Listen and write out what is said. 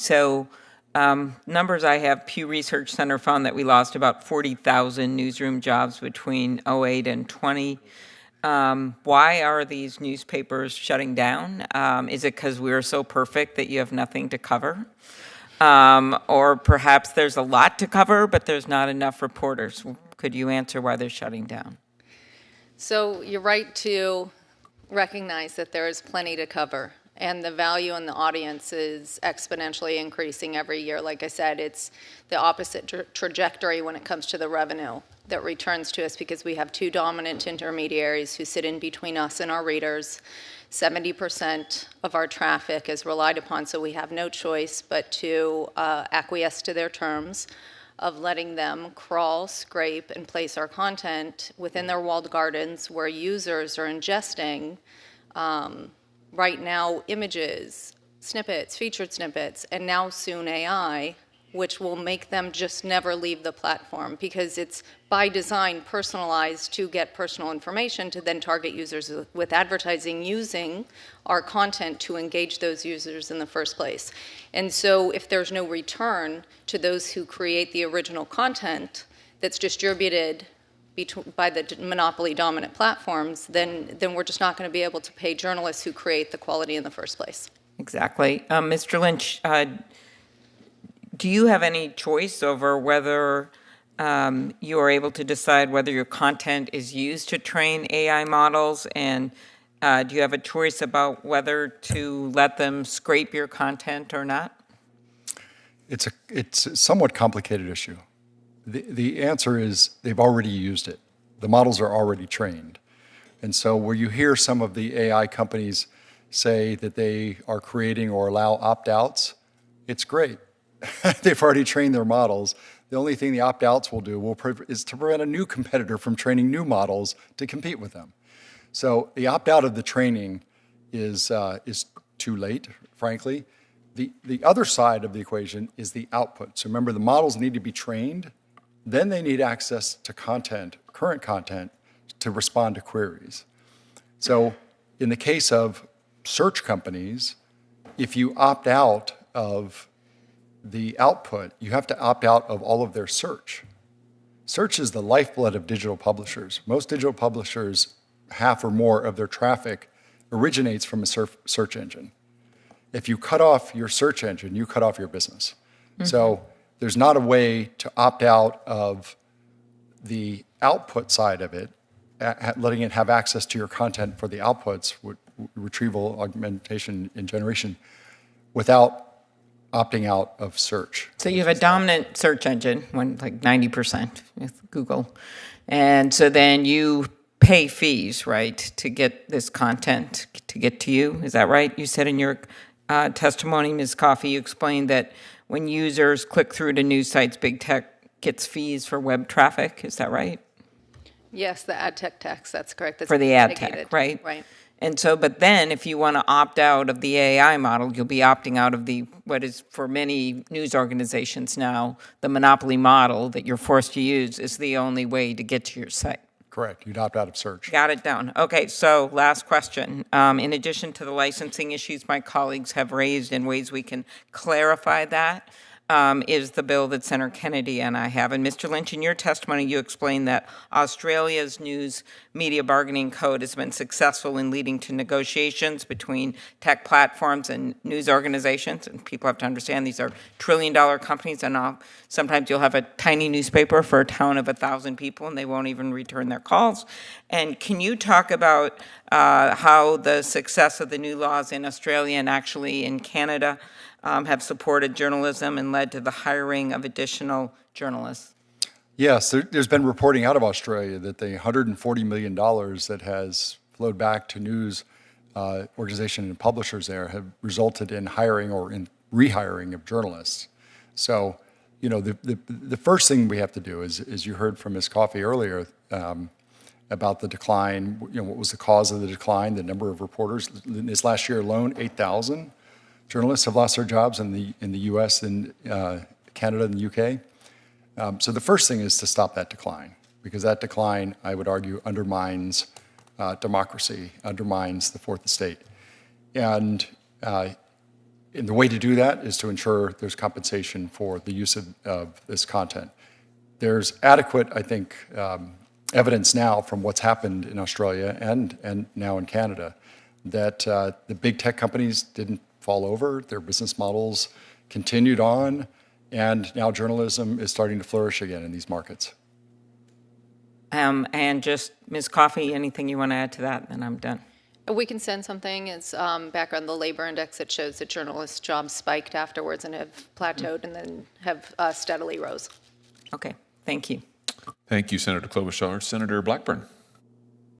So numbers I have, Pew Research Center found that we lost about 40,000 newsroom jobs between '08 and 20. Why are these newspapers shutting down? Is it because we're so perfect that you have nothing to cover? Or perhaps there's a lot to cover, but there's not enough reporters. Could you answer why they're shutting down? So you're right to recognize that there is plenty to cover, and the value in the audience is exponentially increasing every year. Like I said, it's the opposite trajectory when it comes to the revenue that returns to us because we have two dominant intermediaries who sit in between us and our readers. 70% of our traffic is relied upon, so we have no choice but to acquiesce to their terms of letting them crawl, scrape, and place our content within their walled gardens where users are ingesting right now images, snippets, featured snippets, and now soon AI, which will make them just never leave the platform because it's by design personalized to get personal information to then target users with advertising using our content to engage those users in the first place. And so if there's no return to those who create the original content that's distributed by the monopoly dominant platforms, then we're just not going to be able to pay journalists who create the quality in the first place. Exactly. Mr. Lynch, do you have any choice over whether you are able to decide whether your content is used to train AI models? And do you have a choice about whether to let them scrape your content or not? It's a somewhat complicated issue. The answer is they've already used it. The models are already trained. And so where you hear some of the AI companies say that they are creating or allow opt-outs, it's great. They've already trained their models. The only thing the opt-outs will do is to prevent a new competitor from training new models to compete with them. So the opt-out of the training is too late, frankly. The other side of the equation is the output. So remember, the models need to be trained. Then they need access to content, current content, to respond to queries. So in the case of search companies, if you opt out of the output, you have to opt out of all of their search. Search is the lifeblood of digital publishers. Most digital publishers, half or more of their traffic originates from a search engine. If you cut off your search engine, you cut off your business. Mm-hmm. So there's not a way to opt out of the output side of it, letting it have access to your content for the outputs, retrieval, augmentation, and generation, without opting out of search. So you have a dominant search engine, like 90% with Google. And so then you pay fees, right, to get this content to get to you. Is that right? You said in your testimony, Ms. Coffey, you explained that when users click through to news sites, big tech gets fees for web traffic. Is that right? Yes, the ad tech tax, that's correct. That's for the ad mitigated. tech, right? Right. And so, but then if you want to opt out of the AI model, you'll be opting out of what is for many news organizations now, the monopoly model that you're forced to use is the only way to get to your site. Correct. You'd opt out of search. Got it down. Okay, so last question. In addition to the licensing issues my colleagues have raised in ways we can clarify that, is the bill that Senator Kennedy and I have. And Mr. Lynch, in your testimony, you explained that Australia's news media bargaining code has been successful in leading to negotiations between tech platforms and news organizations. And people have to understand these are trillion-dollar companies, and sometimes you'll have a tiny newspaper for a town of 1,000 people, and they won't even return their calls. And can you talk about how the success of the new laws in Australia and actually in Canada have supported journalism and led to the hiring of additional journalists? Yes, there's been reporting out of Australia that the $140 million that has flowed back to news organizations and publishers there have resulted in hiring or in rehiring of journalists. So, you know, the first thing we have to do is, as you heard from Ms. Coffey earlier, about the decline, you know, what was the cause of the decline, the number of reporters. This last year alone, 8,000 journalists have lost their jobs in the U.S. and Canada and the UK. So the first thing is to stop that decline, because that decline, I would argue, undermines democracy, undermines the fourth estate. And And the way to do that is to ensure there's compensation for the use of this content. There's adequate, I think, evidence now from what's happened in Australia and now in Canada that the big tech companies didn't fall over, their business models continued on, and now journalism is starting to flourish again in these markets. And just, Ms. Coffey, anything you want to add to that? Then I'm done. We can send something. It's back on the labor index that shows that journalist jobs spiked afterwards and have plateaued and then have steadily rose. Okay, thank you. Thank you, Senator Klobuchar. Senator Blackburn.